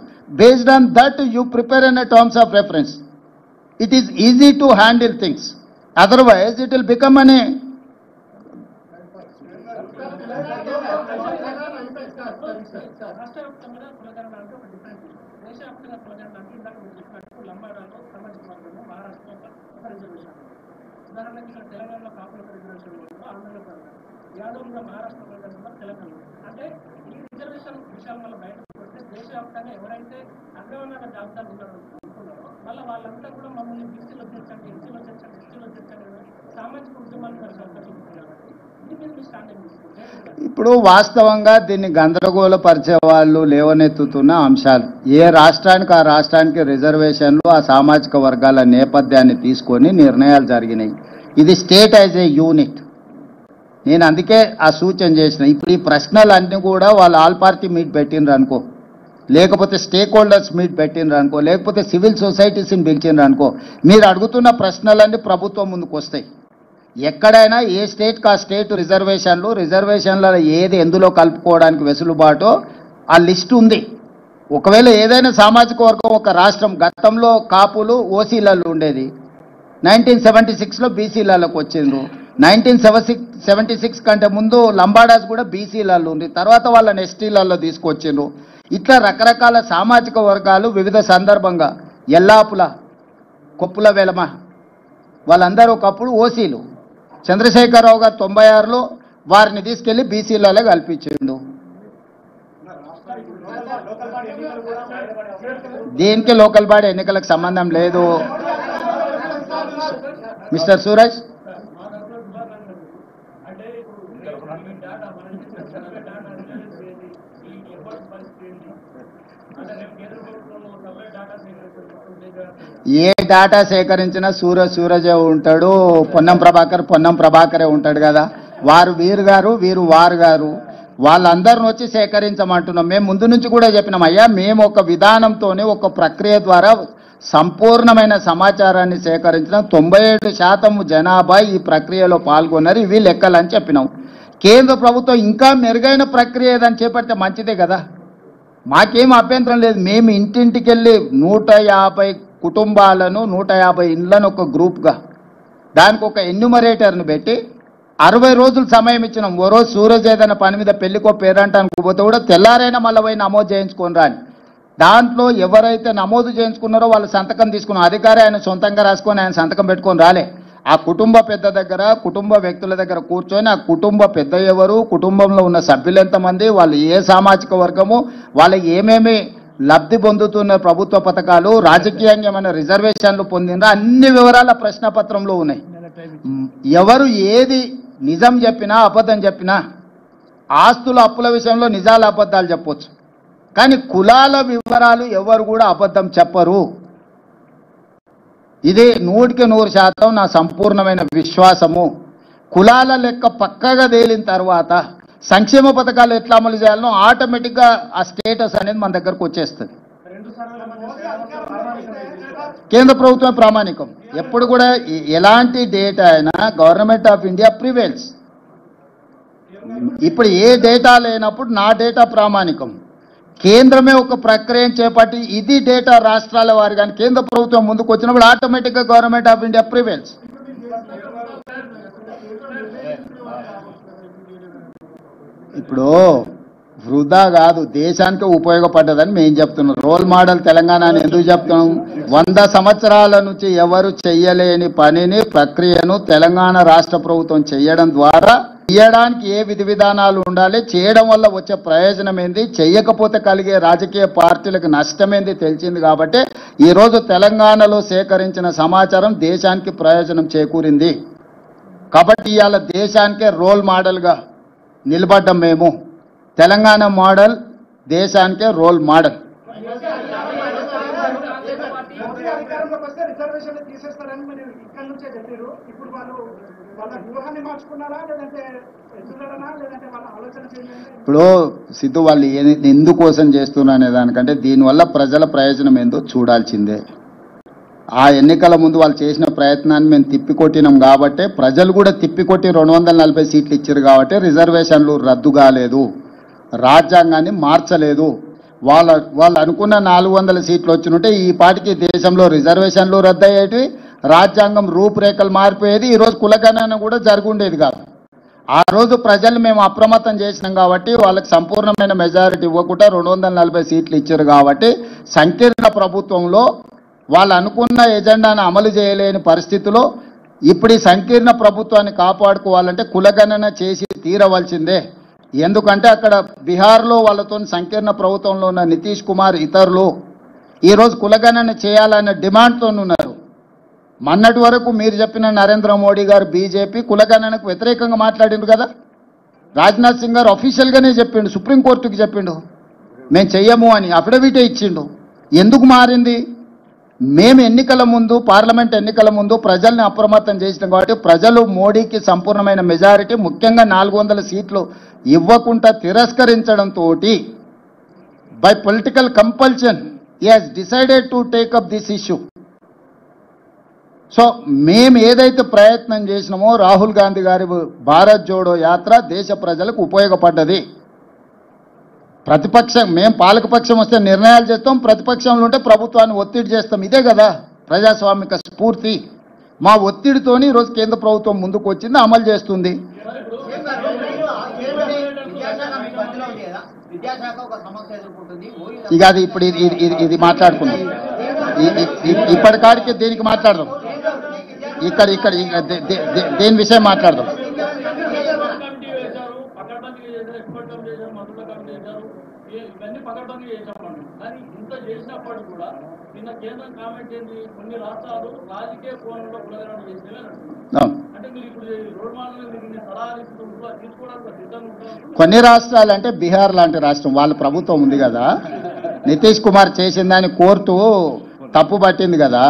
Based on that, you prepare in a terms of reference. It is easy to handle things. Otherwise, it will become an ఉదాహరణకి ఇక్కడ తెలంగాణలో కాపుల reservation ఆంధ్రలో యాదవులుగా మహారాష్ట్ర తెలంగాణ అంటే ఈ reservation విషయాల వల్ల బయటకు వస్తే దేశవ్యాప్తంగా ఎవరైతే అగ్రవర్ణ జాబితాలు ఉన్నారో మళ్ళీ వాళ్ళంతా కూడా మమ్మల్ని బీసీలో చేర్చండి, ఎస్సీలో చేర్చండి, ఎస్టీలో చేర్చండి సామాజిక ఉద్యమాన్ని కాబట్టి ఇది మీరు మీ స్టాండింగ్ తీసుకుంటే ఇప్పుడు వాస్తవంగా దీన్ని గందరగోళపరిచే వాళ్ళు లేవనెత్తుతున్న అంశాలు. ఏ రాష్ట్రానికి ఆ రాష్ట్రానికి రిజర్వేషన్లు ఆ సామాజిక వర్గాల నేపథ్యాన్ని తీసుకొని నిర్ణయాలు జరిగినాయి. ఇది స్టేట్ యాజ్ ఏ యూనిట్. నేను అందుకే ఆ సూచన చేసిన. ఇప్పుడు ఈ ప్రశ్నలన్నీ కూడా వాళ్ళు ఆల్ పార్టీ మీట్ పెట్టినరు అనుకో, లేకపోతే స్టేక్ హోల్డర్స్ మీట్ పెట్టినరు అనుకో, లేకపోతే సివిల్ సొసైటీస్ని పిలిచినరు అనుకో, మీరు అడుగుతున్న ప్రశ్నలన్నీ ప్రభుత్వం ముందుకు వస్తాయి. ఎక్కడైనా ఏ స్టేట్కి ఆ స్టేట్ రిజర్వేషన్లలో ఏది ఎందులో కలుపుకోవడానికి వెసులుబాటో ఆ లిస్ట్ ఉంది. ఒకవేళ ఏదైనా సామాజిక వర్గం ఒక రాష్ట్రం, గతంలో కాపులు ఓసీలలో ఉండేది, 1976లో బీసీలలోకి వచ్చిండ్రు, 1976 కంటే ముందు లంబాడాస్ కూడా బీసీలలో ఉంది, తర్వాత వాళ్ళని ఎస్టీలలో తీసుకొచ్చిండ్రు. ఇట్లా రకరకాల సామాజిక వర్గాలు వివిధ సందర్భంగా ఎల్లాపుల, కొప్పుల వెలమ వాళ్ళందరూ ఒకప్పుడు ఓసీలు. చంద్రశేఖరరావు గారు 96లో వారిని తీసుకెళ్లి బీసీలలో కల్పించిండు. దీనికి లోకల్ బాడీ ఎన్నికలకు సంబంధం లేదు. మిస్టర్ సూరజ్, ఏ డాటా సేకరించినా సూరజే ఉంటాడు, పొన్నం ప్రభాకరే ఉంటాడు కదా. వారు వీరు గారు, వీరు వారు గారు, వాళ్ళందరిని వచ్చి సేకరించమంటున్నాం. మేము ముందు నుంచి కూడా చెప్పినాం, అయ్యా మేము ఒక విధానంతోనే ఒక ప్రక్రియ ద్వారా సంపూర్ణమైన సమాచారాన్ని సేకరించిన 97% జనాభా ఈ ప్రక్రియలో పాల్గొన్నారు, ఇవి లెక్కలని చెప్పినాం. కేంద్ర ప్రభుత్వం ఇంకా మెరుగైన ప్రక్రియ ఏదని చేపడితే మంచిదే కదా, మాకేం అభ్యంతరం లేదు. మేము ఇంటింటికి వెళ్ళి 150 కుటుంబాలను 150 ఇండ్లను ఒక గ్రూప్గా దానికి ఒక ఎన్యూమరేటర్ను పెట్టి 60 రోజులు సమయం ఇచ్చినాం. ఓ రోజు సూరజ్ ఏదైనా పని మీద పెళ్లికో పేరంటానికి పోతే కూడా తెల్లారైనా మళ్ళీ పోయి నమోదు చేయించుకొని రాని. దాంట్లో ఎవరైతే నమోదు చేయించుకున్నారో వాళ్ళు సంతకం తీసుకున్న అధికారి ఆయన సొంతంగా రాసుకొని ఆయన సంతకం పెట్టుకొని రాలే. ఆ కుటుంబ పెద్ద దగ్గర, కుటుంబ వ్యక్తుల దగ్గర కూర్చొని ఆ కుటుంబ పెద్ద ఎవరు, కుటుంబంలో ఉన్న సభ్యులు ఎంతమంది, వాళ్ళు ఏ సామాజిక వర్గము, వాళ్ళకి ఏమేమి లబ్ధి పొందుతున్న ప్రభుత్వ పథకాలు, రాజకీయంగా ఏమైనా రిజర్వేషన్లు పొందినరా, అన్ని వివరాల ప్రశ్నపత్రంలో ఉన్నాయి. ఎవరు ఏది నిజం చెప్పినా అబద్ధం చెప్పినా, ఆస్తుల అప్పుల విషయంలో నిజాలు అబద్ధాలు చెప్పొచ్చు, కానీ కులాల వివరాలు ఎవరు కూడా అబద్ధం చెప్పరు. ఇది 100% నా సంపూర్ణమైన విశ్వాసము. కులాల లెక్క పక్కగా తేలిన తర్వాత సంక్షేమ పథకాలు ఎట్లా అమలు చేయాలనో ఆటోమేటిక్గా ఆ స్టేటస్ అనేది మన దగ్గరకు వచ్చేస్తుంది. కేంద్ర ప్రభుత్వం ప్రామాణికం. ఎప్పుడు కూడా ఎలాంటి డేటా అయినా గవర్నమెంట్ ఆఫ్ ఇండియా ప్రివేల్స్. ఇప్పుడు ఏ డేటా లేనప్పుడు నా డేటా ప్రామాణికం. కేంద్రమే ఒక ప్రక్రియను చేపట్టి ఇది డేటా రాష్ట్రాల వారి కానీ కేంద్ర ప్రభుత్వం ముందుకు వచ్చినప్పుడు ఆటోమేటిక్గా గవర్నమెంట్ ఆఫ్ ఇండియా ప్రివేల్స్. ఇప్పుడు వృధా కాదు, దేశానికి ఉపయోగపడ్డదని మేము చెప్తున్నాం. రోల్ మోడల్ తెలంగాణ అని ఎందుకు చెప్తున్నాం? 100 సంవత్సరాల నుంచి ఎవరు చెయ్యలేని పనిని, ప్రక్రియను తెలంగాణ రాష్ట్ర ప్రభుత్వం చేయడం ద్వారా చేయడానికి ఏ విధి విధానాలు ఉండాలి, చేయడం వల్ల వచ్చే ప్రయోజనం ఏంది, చేయకపోతే కలిగే రాజకీయ పార్టీలకు నష్టమేంది తెలిసింది. కాబట్టి ఈరోజు తెలంగాణలో సేకరించిన సమాచారం దేశానికి ప్రయోజనం చేకూరింది. కాబట్టి ఇవాళ దేశానికే రోల్ మోడల్గా నిలబడ్డం మేము. తెలంగాణ మోడల్ దేశానికే రోల్ మోడల్. అధికారంలోకి వస్తే రిజర్వేషన్ తీసేస్తారని మీరు ఇక్కడ నుంచే చెప్పారు. ఇప్పుడు వాళ్ళు వాళ్ళ వ్యూహాన్ని మార్చుకున్నారా, లేదంటే ఎదురనా, లేదంటే వాళ్ళ ఆలోచన చేయండి? ఇప్పుడు సిద్ధు వాళ్ళు ఎందుకోసం చేస్తున్నారు అనే దానికంటే దీనివల్ల ప్రజల ప్రయోజనం ఏందో చూడాల్సిందే. ఆ ఎన్నికల ముందు వాళ్ళు చేసిన ప్రయత్నాన్ని మేము తిప్పికొట్టినాం కాబట్టి, ప్రజలు కూడా తిప్పికొట్టి 240 సీట్లు ఇచ్చారు కాబట్టి రిజర్వేషన్లు రద్దు కాలేదు, రాజ్యాంగాన్ని మార్చలేదు. వాళ్ళు అనుకున్న 400 సీట్లు వచ్చినుంటే ఈ పాటికి దేశంలో రిజర్వేషన్లు రద్దు అయ్యేవి, రాజ్యాంగం రూపురేఖలు మారిపోయేది, ఈరోజు కులగణన కూడా జరుగుండేది కాదు. ఆ రోజు ప్రజలు మేము అప్రమత్తం చేసినాం కాబట్టి వాళ్ళకి సంపూర్ణమైన మెజారిటీ ఇవ్వకుండా 240 సీట్లు ఇచ్చారు కాబట్టి సంకీర్ణ ప్రభుత్వంలో వాళ్ళు అనుకున్న ఎజెండాను అమలు చేయలేని పరిస్థితిలో ఇప్పుడు ఈ సంకీర్ణ ప్రభుత్వాన్ని కాపాడుకోవాలంటే కులగణన చేసి తీరవలసిందే. ఎందుకంటే అక్కడ బీహార్లో వాళ్ళతో సంకీర్ణ ప్రభుత్వంలో ఉన్న నితీష్ కుమార్ ఇతరులు ఈరోజు కులగణన చేయాలనే డిమాండ్తో ఉన్నారు. మొన్నటి వరకు మీరు చెప్పిన నరేంద్ర మోడీ గారు బీజేపీ కులగణనకు వ్యతిరేకంగా మాట్లాడిండు కదా. రాజ్నాథ్ సింగ్ గారు అఫీషియల్గానే చెప్పిండు, సుప్రీంకోర్టుకి చెప్పిండు మేము చెయ్యము అని, అఫిడవిటే ఇచ్చిండు. ఎందుకు మారింది? మేము ఎన్నికల ముందు, పార్లమెంట్ ఎన్నికల ముందు ప్రజల్ని అప్రమత్తం చేసినాం కాబట్టి ప్రజలు మోడీకి సంపూర్ణమైన మెజారిటీ, ముఖ్యంగా 400 సీట్లు ఇవ్వకుండా తిరస్కరించడంతో by political compulsion he has decided to take up this issue. So మేము ఏదైతే ప్రయత్నం చేసినామో రాహుల్ గాంధీ గారి భారత్ జోడో యాత్ర దేశ ప్రజలకు ఉపయోగపడ్డది. ప్రతిపక్షం, మేము పాలకపక్షం వస్తే నిర్ణయాలు చేస్తాం, ప్రతిపక్షంలో ఉంటే ప్రభుత్వాన్ని ఒత్తిడి చేస్తాం. ఇదే కదా ప్రజాస్వామిక స్ఫూర్తి. మా ఒత్తిడితోని ఈరోజు కేంద్ర ప్రభుత్వం ముందుకు వచ్చింది, అమలు చేస్తుంది. ఇక అది ఇప్పుడు ఇది మాట్లాడుకున్నాం, ఇప్పటికాడికి దీనికి మాట్లాడదాం, ఇక్కడ దేని విషయం మాట్లాడదాం. ఇవన్నీ పకడ్బందీ చేసామని, కానీ ఇంత చేసినప్పుడు కూడా నిన్న కేంద్రం కామెంట్ ఏంటి, కొన్ని రాష్ట్రాలు రాజకీయ కోణంలో కులగణన చేసేవి అంటే మీరు ఇప్పుడు రోడ్ మార్గంలో మీరు సలహాలు తీసుకోవడానికి సిద్ధంగా ఉంటారు. కొన్ని రాష్ట్రాలు అంటే బీహార్ లాంటి రాష్ట్రం, వాళ్ళ ప్రభుత్వం ఉంది కదా, నితీష్ కుమార్ చేసిందని కోర్టు తప్పు పట్టింది కదా,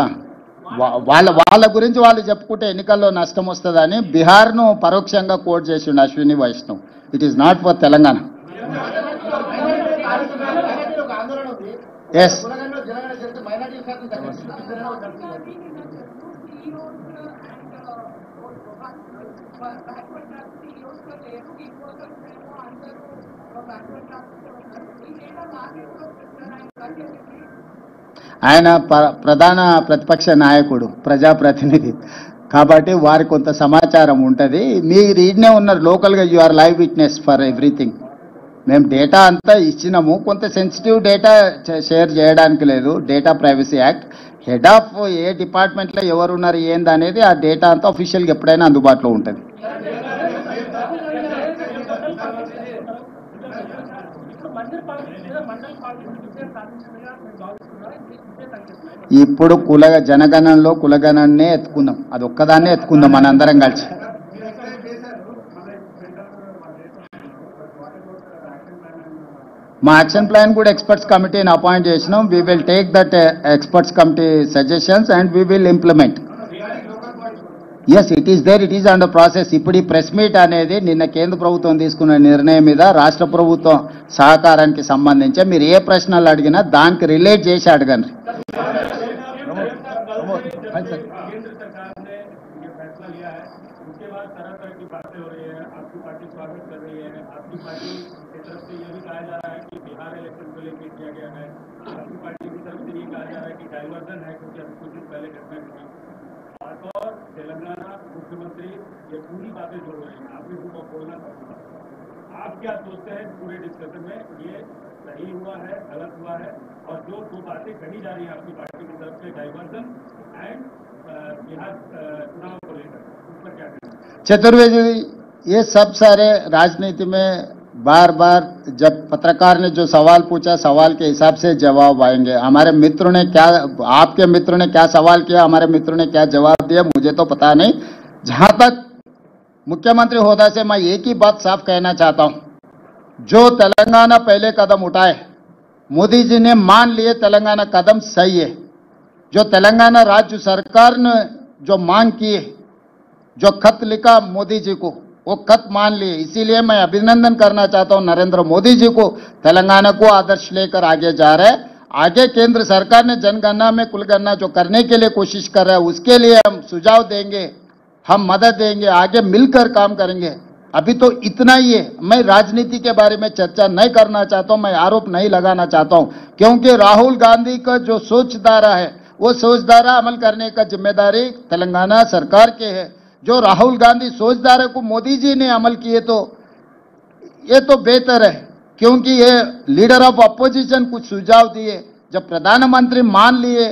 వాళ్ళ గురించి వాళ్ళు చెప్పుకుంటే ఎన్నికల్లో నష్టం వస్తుందని బీహార్ను పరోక్షంగా కోర్టు చేసిండు Ashwini Vaishnaw. It is not for Telangana. Yes, ఆయన ప్రధాన ప్రతిపక్ష నాయకుడు, ప్రజాప్రతినిధి కాబట్టి వారికి కొంత సమాచారం ఉంటుంది. మీరు ఈడనే ఉన్నారు లోకల్గా, you are live witness for everything. మేము డేటా అంతా ఇచ్చినాము, కొంత సెన్సిటివ్ డేటా షేర్ చేయడానికి లేదు, data privacy act. Head of a డిపార్ట్మెంట్లో ఎవరున్నారు ఏంది అనేది ఆ డేటా అంతా అఫీషియల్గా ఎప్పుడైనా అందుబాటులో ఉంటుంది. ఇప్పుడు జనగణనలో కులగణనే ఎత్తుకుందాం, అది ఒక్కదాన్నే ఎత్తుకుందాం మనందరం కలిసి. మా యాక్షన్ ప్లాన్ కూడా ఎక్స్పర్ట్స్ కమిటీని అపాయింట్ చేసినాం. We will take that experts committee suggestions and we will implement. Yes, it is there, it is under process. ఇప్పుడు ఈ ప్రెస్ మీట్ అనేది నిన్న కేంద్ర ప్రభుత్వం తీసుకున్న నిర్ణయం మీద రాష్ట్ర ప్రభుత్వం సహకారానికి సంబంధించి మీరు ఏ ప్రశ్నలు అడిగినా దానికి రిలేట్ చేసి అడగండి. और तेलंगाना मुख्यमंत्री ये पूरी बातें जोड़ रहे हैं, आपने उनको बोलना पड़ेगा। आप क्या सोचते हैं पूरे डिस्कशन में ये सही हुआ है, गलत हुआ है, और जो दो बातें कही जा रही हैं आपकी पार्टी की तरफ से, डाइवर्जन एंड बिहार चुनाव को लेकर, उस पर क्या कहना है? चतुर्वेदी जी, ये सब सारे राजनीति में बार बार जब पत्रकार ने जो सवाल पूछा, सवाल के हिसाब से जवाब आएंगे। हमारे मित्रों ने क्या, आपके मित्रों ने क्या सवाल किया, हमारे मित्रों ने क्या जवाब दिया, मुझे तो पता नहीं। जहां तक मुख्यमंत्री होदा से मैं एक ही बात साफ कहना चाहता हूं, जो तेलंगाना पहले कदम उठाए, मोदी जी ने मान लिए तेलंगाना कदम सही है। जो तेलंगाना राज्य सरकार ने जो मांग की है, जो खत लिखा मोदी जी को, वो खत मान लिए। इसीलिए मैं अभिनंदन करना चाहता हूं नरेंद्र मोदी जी को, तेलंगाना को आदर्श लेकर आगे जा रहे हैं। आगे केंद्र सरकार ने जनगणना में कुलगणना जो करने के लिए कोशिश कर रहा है, उसके लिए हम सुझाव देंगे, हम मदद देंगे, आगे मिलकर काम करेंगे। अभी तो इतना ही है। मैं राजनीति के बारे में चर्चा नहीं करना चाहता हूं, मैं आरोप नहीं लगाना चाहता हूं, क्योंकि राहुल गांधी का जो सोचधारा है, वो सोचधारा अमल करने का जिम्मेदारी तेलंगाना सरकार के है। जो राहुल गांधी सोचधारा को मोदी जी ने अमल किए तो ये तो बेहतर है, क्योंकि ये लीडर ऑफ अपोजिशन कुछ सुझाव दिए, जब प्रधानमंत्री मान लिए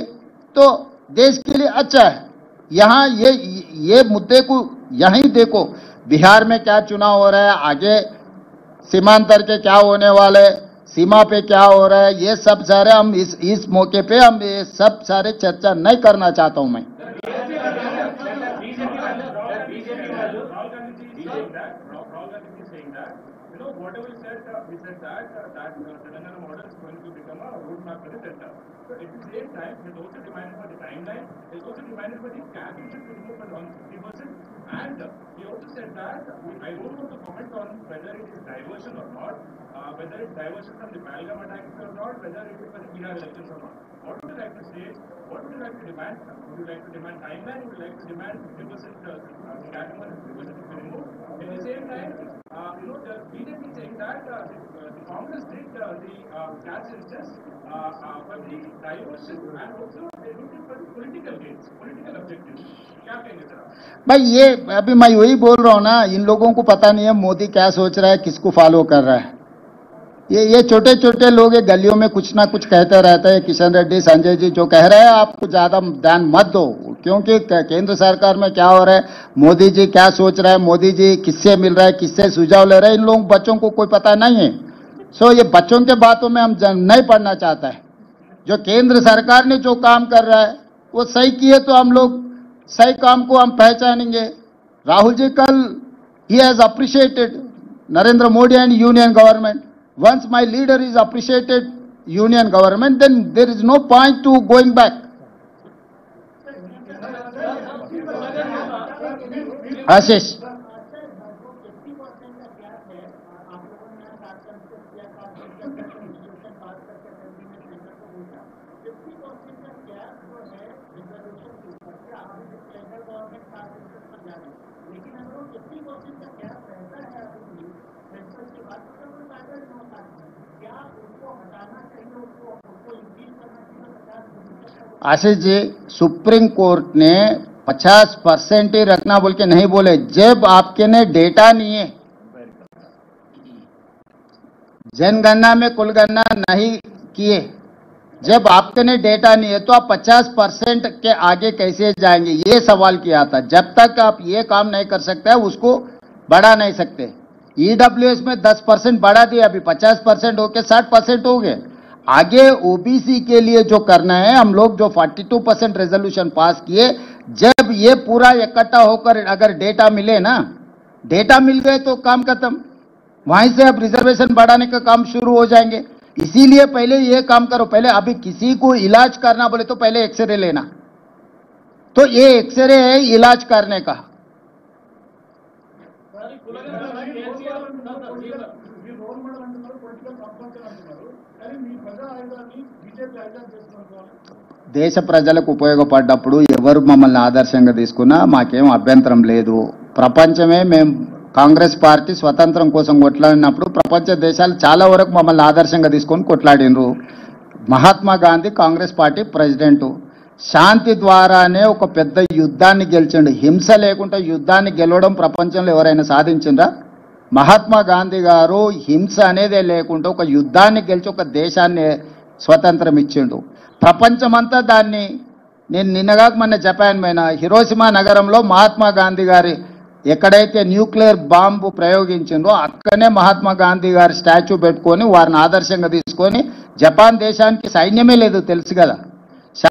तो देश के लिए अच्छा है। यहाँ ये मुद्दे को यहीं देखो, बिहार में क्या चुनाव हो रहा है, आगे सीमांतर के क्या होने वाले, सीमा पे क्या हो रहा है, ये सब सारे हम इस मौके पे हम ये सब सारे चर्चा नहीं करना चाहता हूं मैं। Whatever he said, he said that Telangana model is going to become a roadmap for the center. But at the same time, he also demanded for the timeline. He also demanded for the cap which is removed for 150%. And he also said that I don't want to comment on whether it is diversion or not, whether it's diversion from the Pahalgam attacks or not, whether it is for the Bihar elections or not. What would you like to say? What would you like to demand? Would you like to demand timeline? Would you like to demand 50% capping on 50% to be removed? At the same time, the BJP saying that the Congress did the cash census for the diversion and also they did it for the political gains, political objectives. क्या कहेंगे sir? भाई ये अभी मैं वही बोल रहा हूं ना, इन लोगों को पता नहीं है मोदी क्या सोच रहा है, किसको फॉलो कर रहा है। ये छोटे छोटे लोग गलियों में कुछ ना कुछ कहते रहते हैं। किशन रेड्डी, संजय जी जो कह रहे हैं, आपको ज्यादा ध्यान मत दो, क्योंकि केंद्र सरकार में क्या हो रहा है, मोदी जी क्या सोच रहा है, मोदी जी किससे मिल रहा है, किससे सुझाव ले रहे हैं, इन लोग बच्चों को कोई पता नहीं है। सो ये बच्चों के बातों में हम नहीं पढ़ना चाहता है। जो केंद्र सरकार ने जो काम कर रहा है वो सही किए तो हम लोग सही काम को हम पहचानेंगे। राहुल जी कल he has appreciated Narendra Modi and union government. Once my leader is appreciated union government, then there is no point to going back. Ashish, Ashish ji, supreme court ने 50% ही रखना बोल के नहीं बोले। जब आपके ने डेटा नहीं है, जनगणना में कुलगणना नहीं किए, जब आपके ने डेटा नहीं है तो आप 50% के आगे कैसे जाएंगे, ये सवाल किया था। जब तक आप ये काम नहीं कर सकते उसको बढ़ा नहीं सकते। ईडब्ल्यूएस में 10% बढ़ा दिया, अभी 50% होके 60% हो गए। आगे ओबीसी के लिए जो करना है, हम लोग जो 42% रेजोल्यूशन पास किए, जब ये पूरा इकट्ठा होकर अगर डेटा मिले ना, डेटा मिल गए तो काम खत्म। वहीं से अब रिजर्वेशन बढ़ाने का काम शुरू हो जाएंगे। इसीलिए पहले ये काम करो। पहले अभी किसी को इलाज करना बोले तो पहले एक्सरे लेना, तो ये एक्सरे है इलाज करने का। దేశ ప్రజలకు ఉపయోగపడ్డప్పుడు ఎవరు మమ్మల్ని ఆదర్శంగా తీసుకున్నా మాకేం అభ్యంతరం లేదు. ప్రపంచమే మేము కాంగ్రెస్ పార్టీ స్వతంత్రం కోసం కొట్లాడినప్పుడు ప్రపంచ దేశాలు చాలా వరకు మమ్మల్ని ఆదర్శంగా తీసుకొని కొట్లాడినరు. మహాత్మా గాంధీ కాంగ్రెస్ పార్టీ ప్రెసిడెంట్, శాంతి ద్వారానే ఒక పెద్ద యుద్ధాన్ని గెలిచిండు. హింస లేకుండా యుద్ధాన్ని గెలవడం ప్రపంచంలో ఎవరైనా సాధించిందా? మహాత్మా గాంధీ గారు హింస అనేదే లేకుండా ఒక యుద్ధాన్ని గెలిచి ఒక దేశాన్ని స్వతంత్రం ఇచ్చిండు. ప్రపంచమంతా దాన్ని, నేను నిన్నగాక మొన్న జపాన్ పోయిన హిరోషిమా నగరంలో మహాత్మా గాంధీ గారి ఎక్కడైతే న్యూక్లియర్ బాంబు ప్రయోగించిందో అక్కడనే మహాత్మా గాంధీ గారి స్టాచ్యూ పెట్టుకొని వారిని ఆదర్శంగా తీసుకొని, జపాన్ దేశానికి సైన్యమే లేదు తెలుసు కదా,